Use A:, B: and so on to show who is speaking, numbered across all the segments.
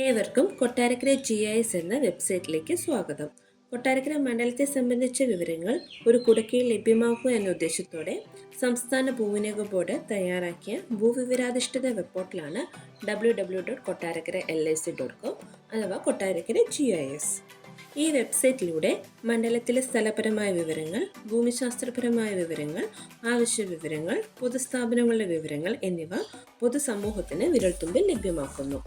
A: ഏവർക്കും കൊട്ടാരക്കര GIS എന്ന വെബ്സൈറ്റിലേക്ക് സ്വാഗതം. കൊട്ടാരക്കര മണ്ഡലത്തെ സംബന്ധിച്ച വിവരങ്ങൾ ഒരു കുടക്കീഴിൽ ലഭ്യമാക്കുക എന്ന ഉദ്ദേശത്തോടെ സംസ്ഥാന ഭൂവിനിയോഗ ബോർഡ് തയ്യാറാക്കിയ ഭൂവിവരാധിഷ്ഠിത വെബ് പോർട്ടലാണ് www.kottarakara.lic.com അഥവാ കൊട്ടാരക്കര GIS. ഈ വെബ്സൈറ്റിലൂടെ മണ്ഡലത്തിലെ സ്ഥലപരമായ വിവരങ്ങൾ, ഭൂമിശാസ്ത്രപരമായ വിവരങ്ങൾ, ആവശ്യ വിവരങ്ങൾ, പൊതുസ്ഥാപനങ്ങളുടെ വിവരങ്ങൾ എന്നിവ പൊതുസമൂഹത്തിന് വിരൽത്തുമ്പിൽ ലഭ്യമാക്കുന്നു.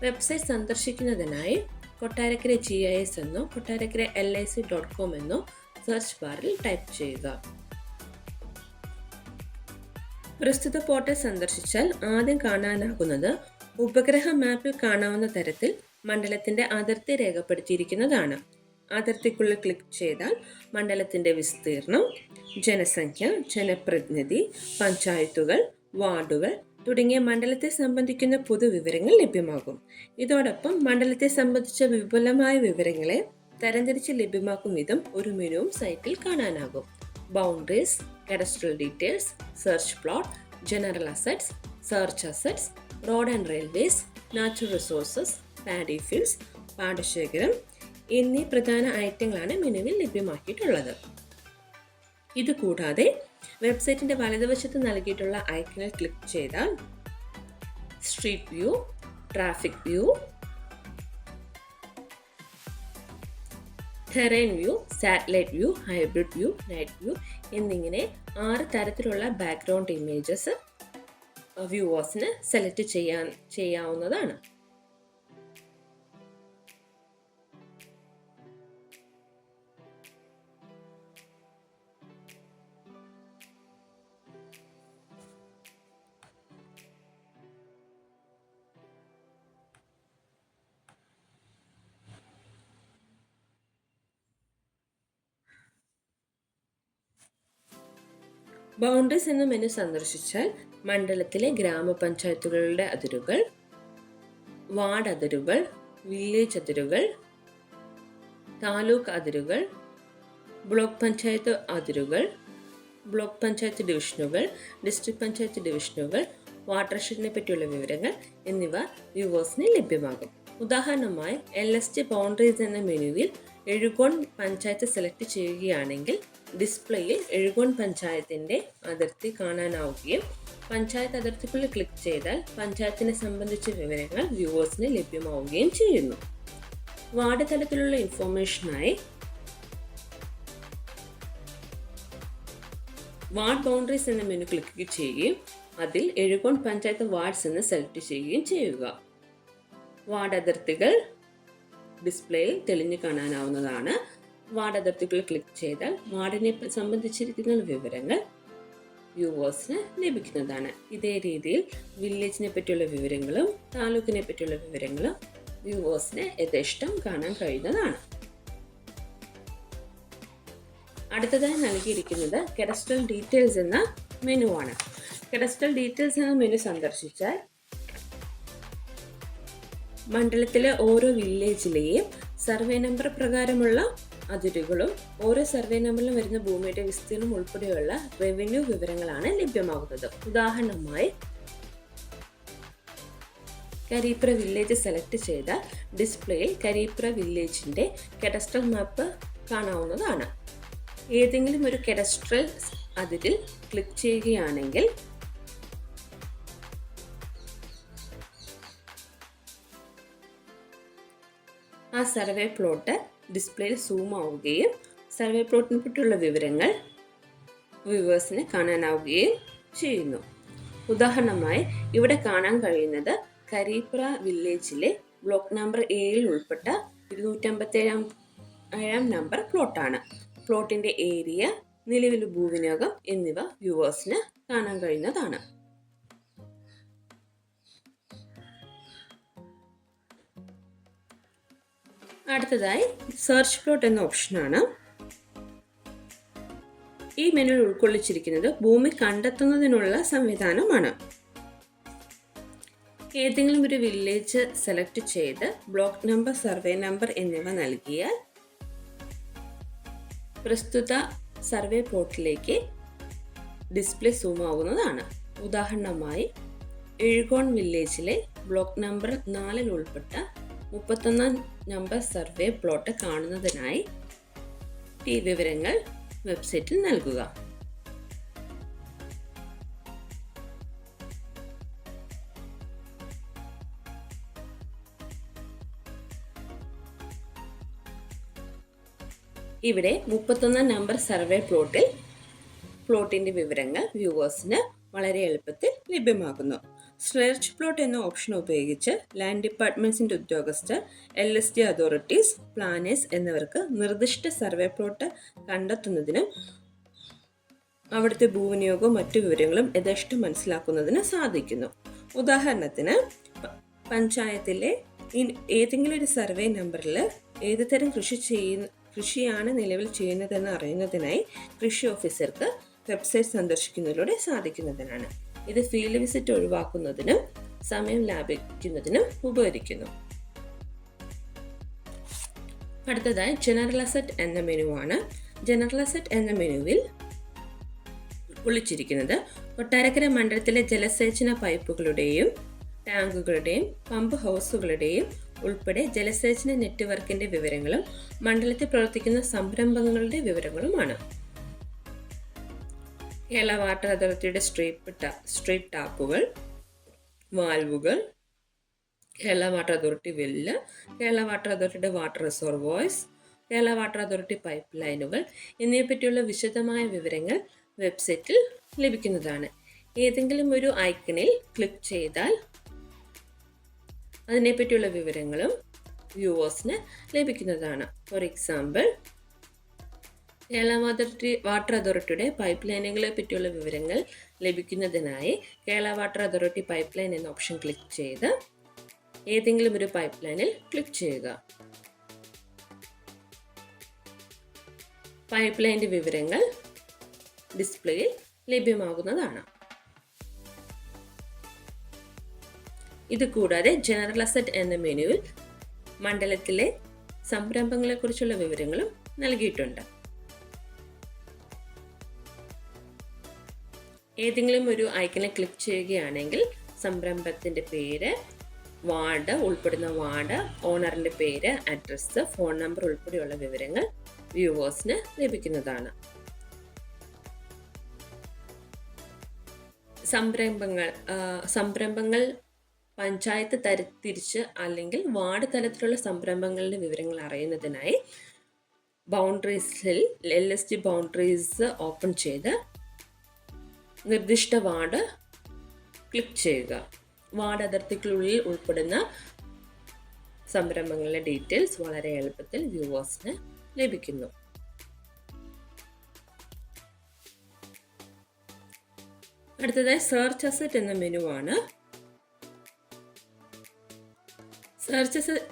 A: വെബ്സൈറ്റ് സന്ദർശിക്കുന്നതിനായി കൊട്ടാരക്കര GIS എന്നോ കൊട്ടാരക്കര LIC.com എന്നോ സെർച്ച് ബാറിൽ ടൈപ്പ് ചെയ്യുക. പ്രസ്തുത പോർട്ടൽ സന്ദർശിച്ചാൽ ആദ്യം കാണാനാകുന്നത് ഉപഗ്രഹ മാപ്പിൽ കാണാവുന്ന തരത്തിൽ മണ്ഡലത്തിന്റെ അതിർത്തി രേഖപ്പെടുത്തിയിരിക്കുന്നതാണ്. അതിർത്തിക്കുള്ളിൽ ക്ലിക്ക് ചെയ്താൽ മണ്ഡലത്തിന്റെ വിസ്തീർണം, ജനസംഖ്യ, ജനപ്രതിനിധി, പഞ്ചായത്തുകൾ, വാർഡുകൾ തുടങ്ങിയ മണ്ഡലത്തെ സംബന്ധിക്കുന്ന പൊതുവിവരങ്ങൾ ലഭ്യമാകും. ഇതോടൊപ്പം മണ്ഡലത്തെ സംബന്ധിച്ച വിപുലമായ വിവരങ്ങളെ തരംതിരിച്ച് ലഭ്യമാക്കും വിധം ഒരു മെനുവും സൈറ്റിൽ കാണാനാകും. Boundaries, cadastral details, search plot, general assets, search assets, road and railways, natural resources, paddy fields, പാടശേഖരം എന്നീ പ്രധാന ഐറ്റങ്ങളാണ് മെനുവിൽ ലഭ്യമാക്കിയിട്ടുള്ളത്. ഇതുകൂടാതെ വെബ്സൈറ്റിന്റെ വലതുവശത്ത് നൽകിയിട്ടുള്ള ഐക്കണിൽ ക്ലിക്ക് ചെയ്താൽ street view, traffic view, terrain view, satellite view, hybrid view, night view എന്നിങ്ങനെ 6 തരത്തിലുള്ള ബാക്ക്ഗ്രൗണ്ട് ഇമേജസ് വ്യൂവേഴ്സിന് സെലക്ട് ചെയ്യാവുന്നതാണ്. ബൗണ്ടറീസ് എന്ന മെനു സന്ദർശിച്ചാൽ മണ്ഡലത്തിലെ ഗ്രാമപഞ്ചായത്തുകളുടെ അതിരുകൾ, വാർഡ് അതിരുകൾ, വില്ലേജ് അതിരുകൾ, താലൂക്ക് അതിരുകൾ, ബ്ലോക്ക് പഞ്ചായത്ത് അതിരുകൾ, ബ്ലോക്ക് പഞ്ചായത്ത് ഡിവിഷനുകൾ, ഡിസ്ട്രിക്ട് പഞ്ചായത്ത് ഡിവിഷനുകൾ, വാട്ടർഷെഡിനെ പറ്റിയുള്ള വിവരങ്ങൾ എന്നിവ വ്യൂവേഴ്സിന് ലഭ്യമാകും. ഉദാഹരണമായി LST ബൗണ്ടറീസ് എന്ന മെനുവിൽ എഴുകോൺ പഞ്ചായത്ത് സെലക്ട് ചെയ്യുകയാണെങ്കിൽ ഡിസ്പ്ലേയിൽ എഴുകോൺ പഞ്ചായത്തിന്റെ അതിർത്തി കാണാനാവുകയും പഞ്ചായത്ത് അതിർത്തിക്കുള്ളിൽ ക്ലിക്ക് ചെയ്താൽ പഞ്ചായത്തിനെ സംബന്ധിച്ച വിവരങ്ങൾ വ്യൂവേഴ്സിന് ലഭ്യമാവുകയും ചെയ്യുന്നു. വാർഡ് തലത്തിലുള്ള ഇൻഫോർമേഷനായി വാർഡ് ബൗണ്ടറീസ് എന്ന മെനു ക്ലിക്ക് ചെയ്യുകയും അതിൽ എഴുകോൺ പഞ്ചായത്ത് വാർഡ്സ് എന്ന് സെലക്ട് ചെയ്യുകയും ചെയ്യുക. വാർഡ് അതിർത്തികൾ ഡിസ്പ്ലേയിൽ തെളിഞ്ഞു കാണാനാവുന്നതാണ്. വാർഡ് അതിർത്തികളിൽ ക്ലിക്ക് ചെയ്താൽ വാർഡിനെ സംബന്ധിച്ചിരിക്കുന്ന വിവരങ്ങൾ വ്യൂവേഴ്സിന് ലഭിക്കുന്നതാണ്. ഇതേ രീതിയിൽ വില്ലേജിനെ പറ്റിയുള്ള വിവരങ്ങളും താലൂക്കിനെ പറ്റിയുള്ള വിവരങ്ങളും വ്യൂവേഴ്സിന് യഥേഷ്ടം കാണാൻ കഴിയുന്നതാണ്. അടുത്തതായി നൽകിയിരിക്കുന്നത് കാഡസ്ട്രൽ ഡീറ്റെയിൽസ് എന്ന മെനു ആണ്. കാഡസ്ട്രൽ ഡീറ്റെയിൽസ് എന്ന മെനു സന്ദർശിച്ചാൽ മണ്ഡലത്തിലെ ഓരോ വില്ലേജിലെയും സർവേ നമ്പർ പ്രകാരമുള്ള അതിരുകളും ഓരോ സർവേ നമ്പറിലും വരുന്ന ഭൂമിയുടെ വിസ്തീർണം ഉൾപ്പെടെയുള്ള റവന്യൂ വിവരങ്ങളാണ് ലഭ്യമാകുന്നത്. ഉദാഹരണമായി കരീപ്ര വില്ലേജ് സെലക്ട് ചെയ്താൽ ഡിസ്പ്ലേയിൽ കരീപ്ര വില്ലേജിന്റെ കാഡസ്ട്രൽ മാപ്പ് കാണാവുന്നതാണ്. ഏതെങ്കിലും ഒരു കാഡസ്ട്രൽ അതിരിൽ ക്ലിക്ക് ചെയ്യുകയാണെങ്കിൽ ആ സർവേ പ്ലോട്ട് ഡിസ്പ്ലേയിൽ സൂം ആവുകയും സർവേ പ്ലോട്ടിനെ പറ്റിയുള്ള വിവരങ്ങൾ വ്യൂവേഴ്സിന് കാണാനാവുകയും ചെയ്യുന്നു. ഉദാഹരണമായി ഇവിടെ കാണാൻ കഴിയുന്നത് കരീപ്ര വില്ലേജിലെ ബ്ലോക്ക് നമ്പർ 7 ഉൾപ്പെട്ട 257 നമ്പർ പ്ലോട്ടാണ്. പ്ലോട്ടിന്റെ ഏരിയ, നിലവിലെ ഭൂവിനിയോഗം എന്നിവ വ്യൂവേഴ്സിന് കാണാൻ കഴിയുന്നതാണ്. അടുത്തതായി സെർച്ച് പ്ലോട്ട് എന്ന ഓപ്ഷനാണ്. ഈ മെനുവിൽ ഉൾക്കൊള്ളിച്ചിരിക്കുന്നത് ഭൂമി കണ്ടെത്തുന്നതിനുള്ള സംവിധാനമാണ്. ഏതെങ്കിലും ഒരു വില്ലേജ് സെലക്ട് ചെയ്ത് ബ്ലോക്ക് നമ്പർ, സർവേ നമ്പർ എന്നിവ നൽകിയാൽ പ്രസ്തുത സർവേ പ്ലോട്ടിലേക്ക് ഡിസ്പ്ലേ സൂം ആവുന്നതാണ്. ഉദാഹരണമായി എഴുകോൺ വില്ലേജിലെ ബ്ലോക്ക് നമ്പർ 4 ഉൾപ്പെട്ട 31 നമ്പർ സർവേ പ്ലോട്ട് കാണുന്നതിനായി ഈ വിവരങ്ങൾ വെബ്സൈറ്റിൽ നൽകുക. ഇവിടെ 31 നമ്പർ സർവേ പ്ലോട്ടിന്റെ വിവരങ്ങൾ വ്യൂവേഴ്സിന് വളരെ എളുപ്പത്തിൽ ലഭ്യമാകുന്നു. സെർച്ച് പ്ലോട്ട് എന്ന ഓപ്ഷൻ ഉപയോഗിച്ച് ലാൻഡ് ഡിപ്പാർട്ട്മെന്റ്സിന്റെ ഉദ്യോഗസ്ഥർ, LSD അതോറിറ്റീസ്, പ്ലാനേഴ്സ് എന്നിവർക്ക് നിർദ്ദിഷ്ട സർവേ പ്ലോട്ട് കണ്ടെത്തുന്നതിനും അവിടുത്തെ ഭൂവിനിയോഗവും മറ്റു വിവരങ്ങളും യഥേഷ്ടം മനസ്സിലാക്കുന്നതിന് സാധിക്കുന്നു. ഉദാഹരണത്തിന്, പഞ്ചായത്തിലെ ഏതെങ്കിലും ഒരു സർവേ നമ്പറിൽ ഏത് തരം കൃഷിയാണ് നിലവിൽ ചെയ്യുന്നതെന്ന് അറിയുന്നതിനായി കൃഷി ഓഫീസർക്ക് വെബ്സൈറ്റ് സന്ദർശിക്കുന്നതിലൂടെ സാധിക്കുന്നതിനാണ്. ഇത് ഫീൽഡ് വിസിറ്റ് ഒഴിവാക്കുന്നതിനും സമയം ലാഭിക്കുന്നതിനും ഉപകരിക്കുന്നു. അടുത്തതായി ജനറൽ അസറ്റ് എന്ന മെനുവാണ്. ജനറൽ അസറ്റ് എന്ന മെനുവിൽ ഉൾക്കൊള്ളിച്ചിരിക്കുന്നത് കൊട്ടാരക്കര മണ്ഡലത്തിലെ ജലസേചന പൈപ്പുകളുടെയും ടാങ്കുകളുടെയും പമ്പ് ഹൗസുകളുടെയും ഉൾപ്പെടെ ജലസേചന നെറ്റ്വർക്കിന്റെ വിവരങ്ങളും മണ്ഡലത്തിൽ പ്രവർത്തിക്കുന്ന സംരംഭങ്ങളുടെ വിവരങ്ങളുമാണ്. കേരള വാട്ടർ അതോറിറ്റിയുടെ സ്ട്രീറ്റ് ടാപ്പുകൾ, വാൽവുകൾ, Kerala water authority well, Kerala water അതോറിറ്റിയുടെ water reservoirs, Kerala water authority pipe ലൈനുകൾ എന്നിവയെ പറ്റിയുള്ള വിശദമായ വിവരങ്ങൾ വെബ്സൈറ്റിൽ ലഭിക്കുന്നതാണ്. ഏതെങ്കിലും ഒരു ഐക്കണിൽ ക്ലിക്ക് ചെയ്താൽ അതിനെപ്പറ്റിയുള്ള വിവരങ്ങളും വ്യൂവേഴ്സിന് ലഭിക്കുന്നതാണ്. ഫോർ എക്സാമ്പിൾ, കേരള വാട്ടർ അതോറിറ്റിയുടെ പൈപ്പ് ലൈനുകളെ പറ്റിയുള്ള വിവരങ്ങൾ ലഭിക്കുന്നതിനായി Kerala water authority pipe line എന്ന ഓപ്ഷൻ ക്ലിക്ക് ചെയ്ത് ഏതെങ്കിലും ഒരു പൈപ്പ് ലൈനിൽ ക്ലിക്ക് ചെയ്യുക. പൈപ്പ് ലൈനിന്റെ വിവരങ്ങൾ ഡിസ്പ്ലേയിൽ ലഭ്യമാകുന്നതാണ്. ഇത് കൂടാതെ ജനറൽ അസറ്റ് എന്ന മെനുവിൽ മണ്ഡലത്തിലെ സംരംഭങ്ങളെക്കുറിച്ചുള്ള വിവരങ്ങളും നൽകിയിട്ടുണ്ട്. ഏതെങ്കിലും ഒരു ഐക്കണിൽ ക്ലിക്ക് ചെയ്യുകയാണെങ്കിൽ സംരംഭത്തിന്റെ പേര്, വാർഡ്, ഉൾപ്പെടുന്ന വാർഡ്, ഓണറിന്റെ പേര്, അഡ്രസ്സ്, ഫോൺ നമ്പർ ഉൾപ്പെടെയുള്ള വിവരങ്ങൾ വ്യൂവേഴ്സിന് ലഭിക്കുന്നതാണ്. സംരംഭങ്ങൾ പഞ്ചായത്ത് തിരിച്ച് അല്ലെങ്കിൽ വാർഡ് തലത്തിലുള്ള സംരംഭങ്ങളുടെ വിവരങ്ങൾ അറിയുന്നതിനായി ബൗണ്ടറീസിൽ LSD ബൗണ്ടറീസ് ഓപ്പൺ ചെയ്ത് നിർദ്ദിഷ്ട വാർഡ് ക്ലിക്ക് ചെയ്യുക. വാർഡ് അതിർത്തിക്കുള്ളിൽ ഉൾപ്പെടുന്ന സംരംഭങ്ങളുടെ ഡീറ്റെയിൽസ് വളരെ എളുപ്പത്തിൽ വ്യൂവേഴ്സിന് ലഭിക്കുന്നു. അടുത്തതായി സെർച്ച് അസറ്റ് എന്ന മെനുവാണ്. സെർച്ച് അസറ്റ്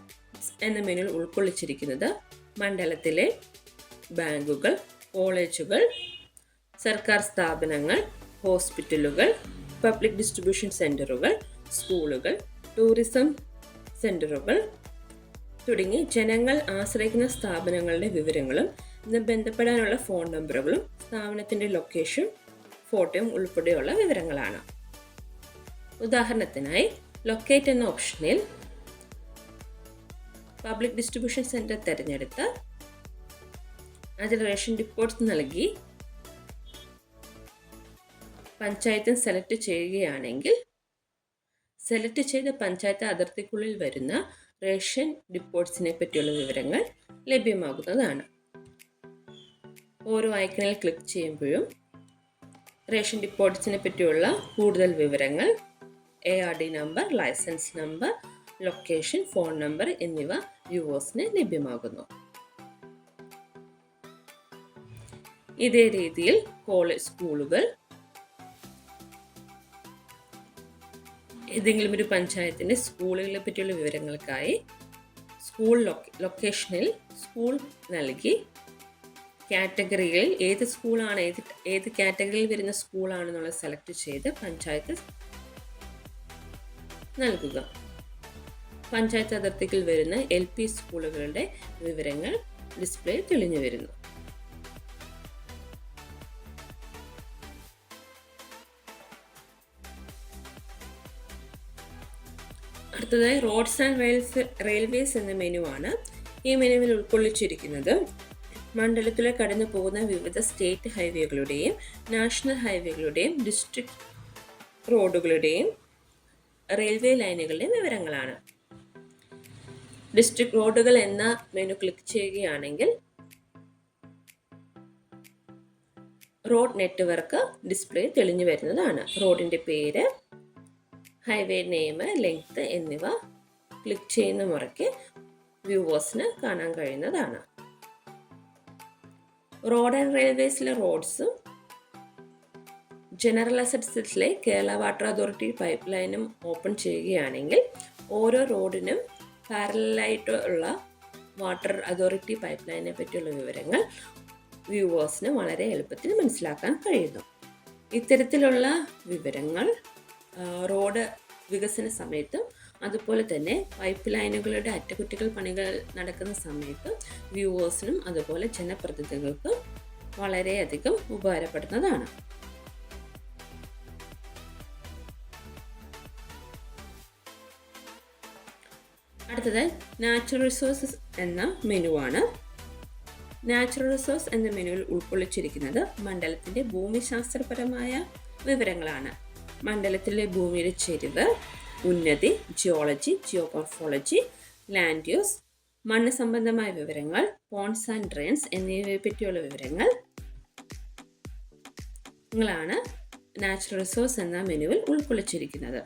A: എന്ന മെനുവിൽ ഉൾക്കൊള്ളിച്ചിരിക്കുന്നത് മണ്ഡലത്തിലെ ബാങ്കുകൾ, കോളേജുകൾ, സർക്കാർ സ്ഥാപനങ്ങൾ, ഹോസ്പിറ്റലുകൾ, പബ്ലിക് ഡിസ്ട്രിബ്യൂഷൻ സെന്ററുകൾ, സ്കൂളുകൾ, ടൂറിസം സെന്ററുകൾ തുടങ്ങി ജനങ്ങൾ ആശ്രയിക്കുന്ന സ്ഥാപനങ്ങളുടെ വിവരങ്ങളും ഇന്ന് ബന്ധപ്പെടാനുള്ള ഫോൺ നമ്പറുകളും സ്ഥാപനത്തിന്റെ ലൊക്കേഷൻ, ഫോട്ടോയും ഉൾപ്പെടെയുള്ള വിവരങ്ങളാണ്. ഉദാഹരണത്തിനായി ലൊക്കേറ്റ് എന്ന ഓപ്ഷനിൽ പബ്ലിക് ഡിസ്ട്രിബ്യൂഷൻ സെന്റർ തിരഞ്ഞെടുത്ത് അതിൽ റേഷൻ ഡിപ്പോട്ട്സ് നൽകി പഞ്ചായത്ത് സെലക്ട് ചെയ്യുകയാണെങ്കിൽ സെലക്ട് ചെയ്ത പഞ്ചായത്ത് അതിർത്തിക്കുള്ളിൽ വരുന്ന റേഷൻ ഡിപ്പോട്ട്സിനെ പറ്റിയുള്ള വിവരങ്ങൾ ലഭ്യമാകുന്നതാണ്. ഓരോ ഐക്കണിൽ ക്ലിക്ക് ചെയ്യുമ്പോഴും റേഷൻ ഡിപ്പോട്ട്സിനെ പറ്റിയുള്ള കൂടുതൽ വിവരങ്ങൾ, ARD number, licence number, location, phone number എന്നിവ വ്യൂവേഴ്സിന് ലഭ്യമാകുന്നു. ഇതേ രീതിയിൽ സ്കൂളുകൾ, ഏതെങ്കിലും ഒരു പഞ്ചായത്തിന്റെ സ്കൂളുകളെ പറ്റിയുള്ള വിവരങ്ങൾക്കായി സ്കൂൾ ലൊക്കേഷനിൽ സ്കൂൾ നൽകി കാറ്റഗറിയിൽ ഏത് സ്കൂളാണ്, ഏത് കാറ്റഗറിയിൽ വരുന്ന സ്കൂളാണെന്നുള്ളത് സെലക്ട് ചെയ്ത് പഞ്ചായത്ത് നൽകുക. പഞ്ചായത്ത് അതിർത്തിയിൽ വരുന്ന LP സ്കൂളുകളുടെ വിവരങ്ങൾ ഡിസ്പ്ലേ തെളിഞ്ഞു വരുന്നു. അടുത്തതായി റോഡ്സ് ആൻഡ് റെയിൽവേസ് എന്ന മെനു ആണ്. ഈ മെനുവിൽ ഉൾക്കൊള്ളിച്ചിരിക്കുന്നത് മണ്ഡലത്തിലെ കടന്നു പോകുന്ന വിവിധ സ്റ്റേറ്റ് ഹൈവേകളുടെയും നാഷണൽ ഹൈവേകളുടെയും ഡിസ്ട്രിക്ട് റോഡുകളുടെയും റെയിൽവേ ലൈനുകളുടെയും വിവരങ്ങളാണ്. ഡിസ്ട്രിക്ട് റോഡുകൾ എന്ന മെനു ക്ലിക്ക് ചെയ്യുകയാണെങ്കിൽ റോഡ് നെറ്റ്വർക്ക് ഡിസ്പ്ലേ തെളിഞ്ഞു വരുന്നതാണ്. റോഡിന്റെ പേര്, ഹൈവേ നെയിം, ലെങ്ത് എന്നിവ ക്ലിക്ക് ചെയ്യുന്ന മുറയ്ക്ക് വ്യൂവേഴ്സിന് കാണാൻ കഴിയുന്നതാണ്. റോഡ് ആൻഡ് റെയിൽവേസിലെ റോഡ്സും ജനറൽ അസറ്റ്സിലെ കേരള വാട്ടർ അതോറിറ്റി പൈപ്പ് ലൈനും ഓപ്പൺ ചെയ്യുകയാണെങ്കിൽ ഓരോ റോഡിനും പാരലായിട്ടുള്ള വാട്ടർ അതോറിറ്റി പൈപ്പ് ലൈനെ പറ്റിയുള്ള വിവരങ്ങൾ വ്യൂവേഴ്സിന് വളരെ എളുപ്പത്തിൽ മനസ്സിലാക്കാൻ കഴിയുന്നു. ഇത്തരത്തിലുള്ള വിവരങ്ങൾ റോഡ് വികസന സമയത്തും അതുപോലെ തന്നെ പൈപ്പ് ലൈനുകളുടെ അറ്റകുറ്റകൾ പണികൾ നടക്കുന്ന സമയത്തും വ്യൂവേഴ്സിനും അതുപോലെ ജനപ്രതിനിധികൾക്കും വളരെയധികം ഉപകാരപ്പെടുന്നതാണ്. അടുത്തത് നാച്ചുറൽ റിസോഴ്സസ് എന്ന മെനുവാണ്. നാച്ചുറൽ റിസോഴ്സ് എന്ന മെനുവിൽ ഉൾക്കൊള്ളിച്ചിരിക്കുന്നത് മണ്ഡലത്തിന്റെ ഭൂമിശാസ്ത്രപരമായ വിവരങ്ങളാണ്. മണ്ഡലത്തിലെ ഭൂമിയുടെ ചെരിവ്, ഉന്നതി, ജിയോളജി, ജിയോമോർഫോളജി, ലാൻഡ് യൂസ്, മണ്ണ് സംബന്ധമായ വിവരങ്ങൾ, പോൺസ് ആൻഡ് ഡ്രെയിൻസ് എന്നിവയെ പറ്റിയുള്ള വിവരങ്ങളാണ് നാച്ചുറൽ റിസോഴ്സ് എന്ന മെനുവിൽ ഉൾക്കൊള്ളിച്ചിരിക്കുന്നത്.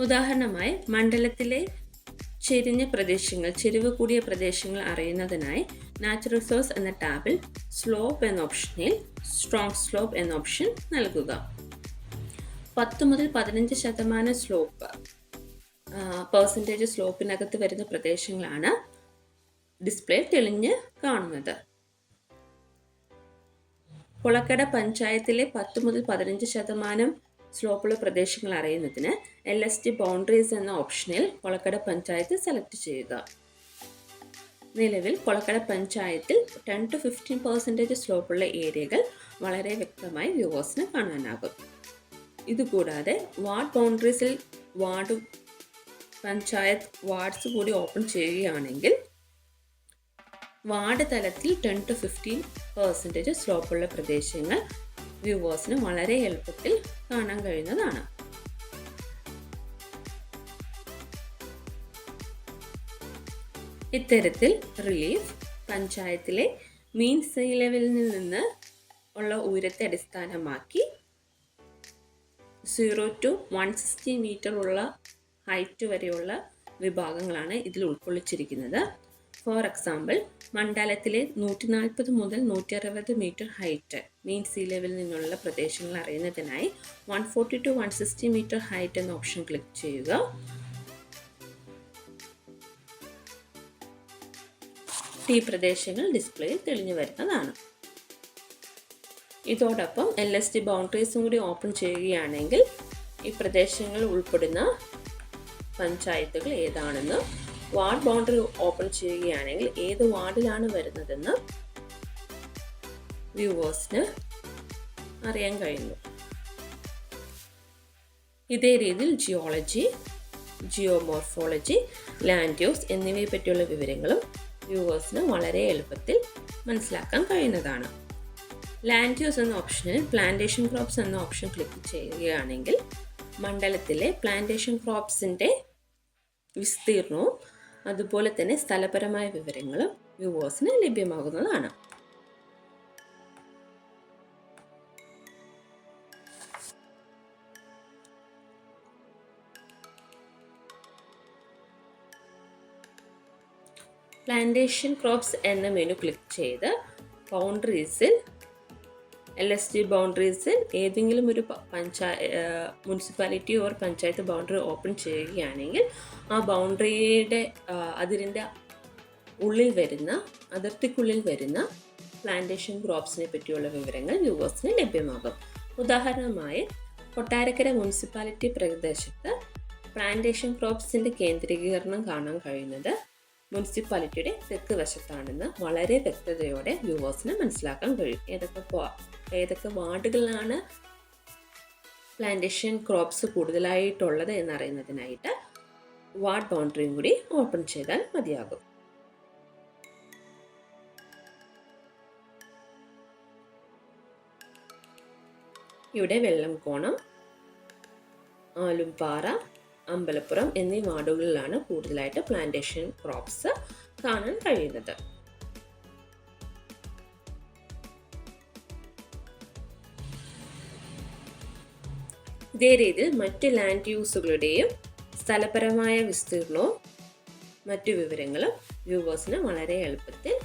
A: ഉദാഹരണമായി മണ്ഡലത്തിലെ ചെരിവ് കൂടിയ പ്രദേശങ്ങൾ അറിയുന്നതിനായി നാച്ചുറൽ റിസോഴ്സ് എന്ന ടാബിൽ സ്ലോപ്പ് എന്ന ഓപ്ഷനിൽ സ്ട്രോങ് സ്ലോപ്പ് എന്ന ഓപ്ഷൻ നൽകുക. 10 മുതൽ 15% സ്ലോപ്പിനകത്ത് വരുന്ന പ്രദേശങ്ങളാണ് ഡിസ്പ്ലേ തെളിഞ്ഞ് കാണുന്നത്. കൊളക്കട പഞ്ചായത്തിലെ 10 മുതൽ 15% സ്ലോപ്പുള്ള പ്രദേശങ്ങൾ അറിയുന്നതിന് LST ബൗണ്ടറീസ് എന്ന ഓപ്ഷനിൽ കൊളക്കട പഞ്ചായത്ത് സെലക്ട് ചെയ്യുക. നിലവിൽ കൊളക്കട പഞ്ചായത്തിൽ 10 to 15% സ്ലോപ്പുള്ള ഏരിയകൾ വളരെ വ്യക്തമായി വ്യൂവേഴ്സിന് കാണാനാകും. ഇതുകൂടാതെ വാർഡ് ബൗണ്ടറീസിൽ പഞ്ചായത്ത് വാർഡ്സ് കൂടി ഓപ്പൺ ചെയ്യുകയാണെങ്കിൽ വാർഡ് തലത്തിൽ 10 to 15% സ്ലോപ്പുള്ള പ്രദേശങ്ങൾ വ്യൂവേഴ്സിന് വളരെ എളുപ്പത്തിൽ കാണാൻ കഴിയുന്നതാണ്. ഇത്തരത്തിൽ റിലീഫ് പഞ്ചായത്തിലെ മീൻ സീ ലെവലിൽ നിന്ന് ഉള്ള ഉയരത്തെ അടിസ്ഥാനമാക്കി 0 to 160 മീറ്റർ ഉള്ള ഹൈറ്റ് വരെയുള്ള വിഭാഗങ്ങളാണ് ഇതിൽ ഉൾക്കൊള്ളിച്ചിരിക്കുന്നത്. ഫോർ എക്സാമ്പിൾ, മണ്ഡലത്തിലെ 140 മുതൽ 160 മീറ്റർ ഹൈറ്റ് മീൻ സീ ലെവലിൽ നിന്നുള്ള പ്രദേശങ്ങൾ അറിയുന്നതിനായി 140 to 160 മീറ്റർ ഹൈറ്റ് എന്ന ഓപ്ഷൻ ക്ലിക്ക് ചെയ്യുക. ഈ പ്രദേശങ്ങൾ ഡിസ്പ്ലേയിൽ തെളിഞ്ഞു വരുന്നതാണ്. ഇതോടൊപ്പം LST ബൗണ്ടറീസും കൂടി ഓപ്പൺ ചെയ്യുകയാണെങ്കിൽ ഈ പ്രദേശങ്ങൾ ഉൾപ്പെടുന്ന പഞ്ചായത്തുകൾ ഏതാണെന്ന്, വാർഡ് ബൗണ്ടറി ഓപ്പൺ ചെയ്യുകയാണെങ്കിൽ ഏത് വാർഡിലാണ് വരുന്നതെന്ന് വ്യൂവേഴ്സിന് അറിയാൻ കഴിയുന്നു. ഇതേ രീതിയിൽ ജിയോളജി, ജിയോമോർഫോളജി, ലാൻഡ് യൂസ് എന്നിവയെ പറ്റിയുള്ള വിവരങ്ങളും വ്യൂവേഴ്സിന് വളരെ എളുപ്പത്തിൽ മനസ്സിലാക്കാൻ കഴിയുന്നതാണ്. ലാൻഡ് യൂസ് എന്ന ഓപ്ഷനിൽ പ്ലാന്റേഷൻ ക്രോപ്സ് എന്ന ഓപ്ഷൻ ക്ലിക്ക് ചെയ്യുകയാണെങ്കിൽ മണ്ഡലത്തിലെ പ്ലാന്റേഷൻ ക്രോപ്സിൻ്റെ വിസ്തീർണവും അതുപോലെ തന്നെ സ്ഥലപരമായ വിവരങ്ങളും വ്യൂവേഴ്സിന് ലഭ്യമാകുന്നതാണ്. പ്ലാന്റേഷൻ ക്രോപ്സ് എന്ന മെനു ക്ലിക്ക് ചെയ്ത് ബൗണ്ടറീസിൽ LST ബൗണ്ടറീസിൽ ഏതെങ്കിലും ഒരു municipality or panchayat boundary open ചെയ്യുകയാണെങ്കിൽ ആ ബൗണ്ടറിയുടെ അതിരിൻ്റെ അതിർത്തിക്കുള്ളിൽ വരുന്ന പ്ലാന്റേഷൻ ക്രോപ്സിനെ പറ്റിയുള്ള വിവരങ്ങൾ വ്യൂവേഴ്സിന് ലഭ്യമാകും. ഉദാഹരണമായി കൊട്ടാരക്കര മുനിസിപ്പാലിറ്റി പ്രദേശത്ത് പ്ലാന്റേഷൻ ക്രോപ്സിൻ്റെ കേന്ദ്രീകരണം കാണാൻ കഴിയുന്നത് മുനിസിപ്പാലിറ്റിയുടെ തെക്ക് വശത്താണെന്ന് വളരെ വ്യക്തതയോടെ വ്യൂവേഴ്സിന് മനസ്സിലാക്കാൻ കഴിയും. ഏതൊക്കെ വാർഡുകളിലാണ് പ്ലാന്റേഷൻ ക്രോപ്സ് കൂടുതലായിട്ടുള്ളത് എന്നറിയുന്നതിനായിട്ട് വാർഡ് ബൗണ്ടറിയും കൂടി ഓപ്പൺ ചെയ്താൽ മതിയാകും. ഇവിടെ വെള്ളംകോണം, ആലുംപാറ, അമ്പലപ്പുറം എന്നീ വാർഡുകളിലാണ് കൂടുതലായിട്ട് പ്ലാന്റേഷൻ ക്രോപ്സ് കാണാൻ കഴിയുന്നത്. ഇതേ രീതിയിൽ മറ്റ് ലാൻഡ് യൂസുകളുടെയും സ്ഥലപരമായ വിസ്തീർണവും മറ്റു വിവരങ്ങളും വ്യൂവേഴ്സിന് വളരെ എളുപ്പത്തിൽ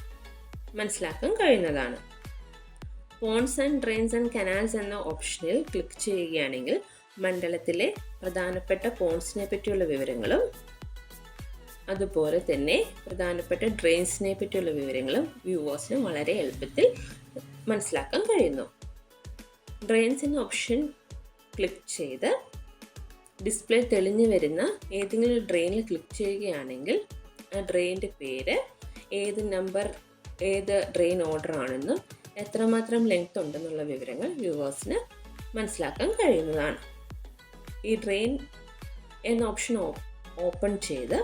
A: മനസ്സിലാക്കാൻ കഴിയുന്നതാണ്. Ponds and drains and canals എന്ന ഓപ്ഷനിൽ ക്ലിക്ക് ചെയ്യുകയാണെങ്കിൽ മണ്ഡലത്തിലെ പ്രധാനപ്പെട്ട പോൺസിനെ പറ്റിയുള്ള വിവരങ്ങളും അതുപോലെ തന്നെ പ്രധാനപ്പെട്ട ഡ്രെയിൻസിനെ പറ്റിയുള്ള വിവരങ്ങളും വ്യൂവേഴ്സിന് വളരെ എളുപ്പത്തിൽ മനസ്സിലാക്കാൻ കഴിയുന്നു. ഡ്രെയിൻസ് എന്ന ഓപ്ഷൻ ക്ലിക്ക് ചെയ്ത് ഡിസ്പ്ലേ തെളിഞ്ഞു വരുന്ന ഏതെങ്കിലും ഡ്രെയിനിൽ ക്ലിക്ക് ചെയ്യുകയാണെങ്കിൽ ആ ഡ്രെയിനിൻ്റെ പേര്, ഏത് നമ്പർ, ഏത് ഡ്രെയിൻ ഓർഡർ ആണെന്നും എത്രമാത്രം ലെങ്ത് ഉണ്ടെന്നുള്ള വിവരങ്ങൾ വ്യൂവേഴ്സിന് മനസ്സിലാക്കാൻ കഴിയുന്നതാണ്. ഈ ഡ്രെയിൻ എന്ന ഓപ്ഷൻ ഓപ്പൺ ചെയ്ത്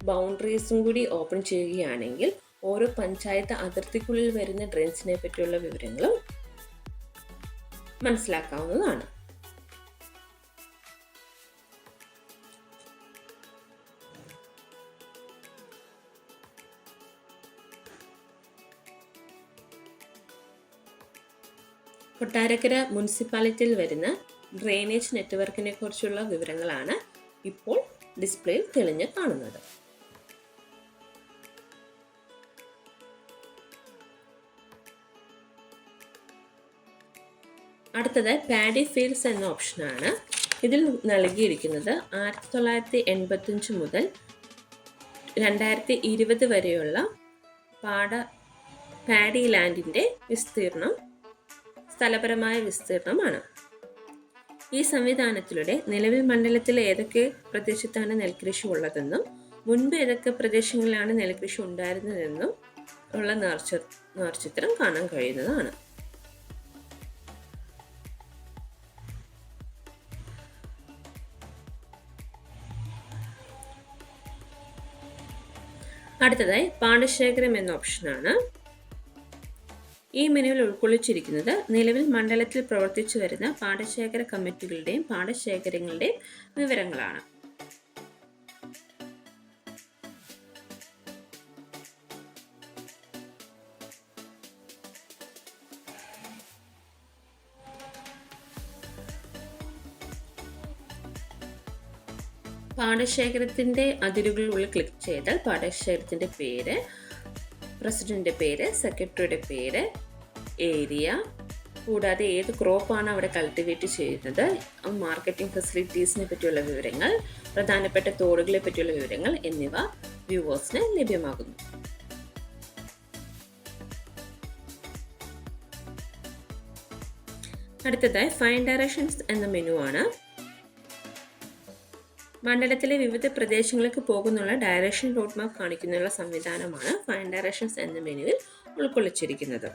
A: ബൗണ്ടറീസും കൂടി ഓപ്പൺ ചെയ്യുകയാണെങ്കിൽ ഓരോ പഞ്ചായത്ത് അതിർത്തിക്കുള്ളിൽ വരുന്ന ഡ്രെയിൻസിനെ പറ്റിയുള്ള വിവരങ്ങളും മനസ്സിലാക്കാവുന്നതാണ്. കൊട്ടാരക്കര മുനിസിപ്പാലിറ്റിയിൽ വരുന്ന ഡ്രെയിനേജ് നെറ്റ്വർക്കിനെ കുറിച്ചുള്ള വിവരങ്ങളാണ് ഇപ്പോൾ ഡിസ്പ്ലേയിൽ തെളിഞ്ഞ് കാണുന്നത്. അടുത്തത് പാഡി ഫീൽഡ്സ് എന്ന ഓപ്ഷനാണ്. ഇതിൽ നൽകിയിരിക്കുന്നത് 1985 മുതൽ 2020 വരെയുള്ള പാഡി ലാൻഡിൻ്റെ വിസ്തീർണം, സ്ഥലപരമായ വിസ്തീർണമാണ്. ഈ സംവിധാനത്തിലൂടെ നിലവിൽ മണ്ഡലത്തിൽ ഏതൊക്കെ പ്രദേശത്താണ് നെൽകൃഷി ഉള്ളതെന്നും മുൻപ് ഏതൊക്കെ പ്രദേശങ്ങളിലാണ് നെൽകൃഷി ഉണ്ടായിരുന്നതെന്നും ഉള്ള നേർചിത്രം കാണാൻ കഴിയുന്നതാണ്. അടുത്തതായി പാടശേഖരം എന്ന ഓപ്ഷനാണ്. ഈ മെനുവിൽ ഉൾക്കൊള്ളിച്ചിരിക്കുന്നത് നിലവിൽ മണ്ഡലത്തിൽ പ്രവർത്തിച്ചു വരുന്ന പാടശേഖര കമ്മിറ്റികളുടെയും പാടശേഖരങ്ങളുടെയും വിവരങ്ങളാണ്. പാടശേഖരത്തിൻ്റെ അതിരുകളിൽ ക്ലിക്ക് ചെയ്താൽ പാടശേഖരത്തിൻ്റെ പേര്, പ്രസിഡന്റിന്റെ പേര്, സെക്രട്ടറിയുടെ പേര്, ഏരിയ, കൂടാതെ ഏത് ക്രോപ്പാണ് അവിടെ കൾട്ടിവേറ്റ് ചെയ്യുന്നത്, മാർക്കറ്റിംഗ് ഫെസിലിറ്റീസിനെ പറ്റിയുള്ള വിവരങ്ങൾ, പ്രധാനപ്പെട്ട തോടുകളെ പറ്റിയുള്ള വിവരങ്ങൾ എന്നിവ വ്യൂവേഴ്സിന് ലഭ്യമാകുന്നു. അടുത്തതായി ഫൈൻഡ് ഡയറക്ഷൻസ് എന്ന മെനു ആണ്. മണ്ഡലത്തിലെ വിവിധ പ്രദേശങ്ങൾക്ക് പോകുന്നുള്ള ഡയറക്ഷൻ റൂട്ട് മാപ്പ് കാണിക്കുന്നതിനുള്ള സംവിധാനമാണ് ഫൈൻഡ് ഡയറക്ഷൻസ് എന്ന മെനുവിൽ ഉൾക്കൊള്ളിച്ചിരിക്കുന്നത്.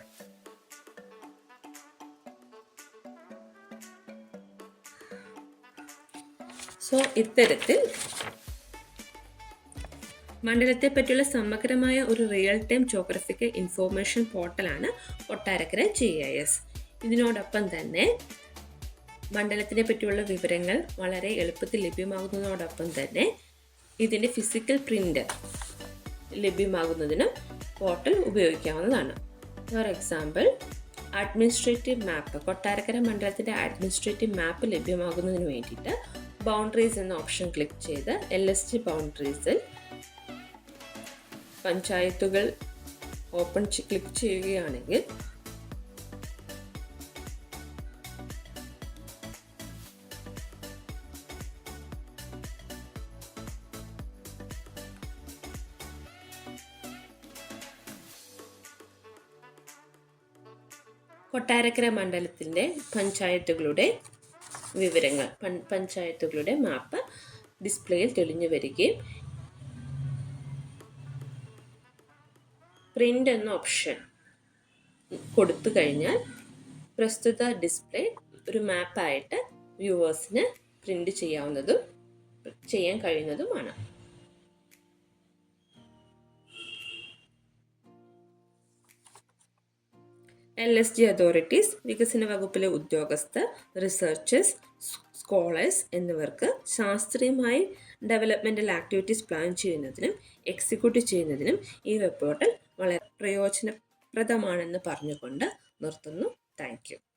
A: ഇത്തരത്തിൽ മണ്ഡലത്തെ പറ്റിയുള്ള സമഗ്രമായ ഒരു റിയൽ ടൈം ജോഗ്രഫിക്കൽ ഇൻഫോർമേഷൻ പോർട്ടലാണ് കൊട്ടാരക്കര GIS. ഇതിനോടൊപ്പം തന്നെ മണ്ഡലത്തിനെ പറ്റിയുള്ള വിവരങ്ങൾ വളരെ എളുപ്പത്തിൽ ലഭ്യമാകുന്നതോടൊപ്പം തന്നെ ഇതിൻ്റെ ഫിസിക്കൽ പ്രിൻ്റ് ലഭ്യമാകുന്നതിനും പോർട്ടൽ ഉപയോഗിക്കാവുന്നതാണ്. For example, administrative map, Kottarakkara മണ്ഡലത്തിൻ്റെ അഡ്മിനിസ്ട്രേറ്റീവ് മാപ്പ് ലഭ്യമാകുന്നതിന് വേണ്ടിയിട്ട് ബൗണ്ടറീസ് എന്ന ഓപ്ഷൻ ക്ലിക്ക് ചെയ്ത് LST ബൗണ്ടറീസിൽ പഞ്ചായത്തുകൾ ക്ലിക്ക് ചെയ്യുകയാണെങ്കിൽ കൊട്ടാരക്കര മണ്ഡലത്തിൻ്റെ പഞ്ചായത്തുകളുടെ വിവരങ്ങൾ, പഞ്ചായത്തുകളുടെ മാപ്പ് ഡിസ്പ്ലേയിൽ തെളിഞ്ഞു വരികയും പ്രിൻ്റ് എന്ന ഓപ്ഷൻ കൊടുത്തു കഴിഞ്ഞാൽ പ്രസ്തുത ഡിസ്പ്ലേ ഒരു മാപ്പായിട്ട് വ്യൂവേഴ്സിന് പ്രിൻ്റ് ചെയ്യാൻ കഴിയുന്നതുമാണ്. LSG അതോറിറ്റീസ്, വികസന വകുപ്പിലെ ഉദ്യോഗസ്ഥർ, റിസർച്ചേഴ്സ്, സ്കോളേഴ്സ് എന്നിവർക്ക് ശാസ്ത്രീയമായി ഡെവലപ്മെൻ്റൽ ആക്ടിവിറ്റീസ് പ്ലാൻ ചെയ്യുന്നതിനും എക്സിക്യൂട്ട് ചെയ്യുന്നതിനും ഈ വെബ് പോർട്ടൽ വളരെ പ്രയോജനപ്രദമാണെന്ന് പറഞ്ഞുകൊണ്ട് നിർത്തുന്നു. Thank you.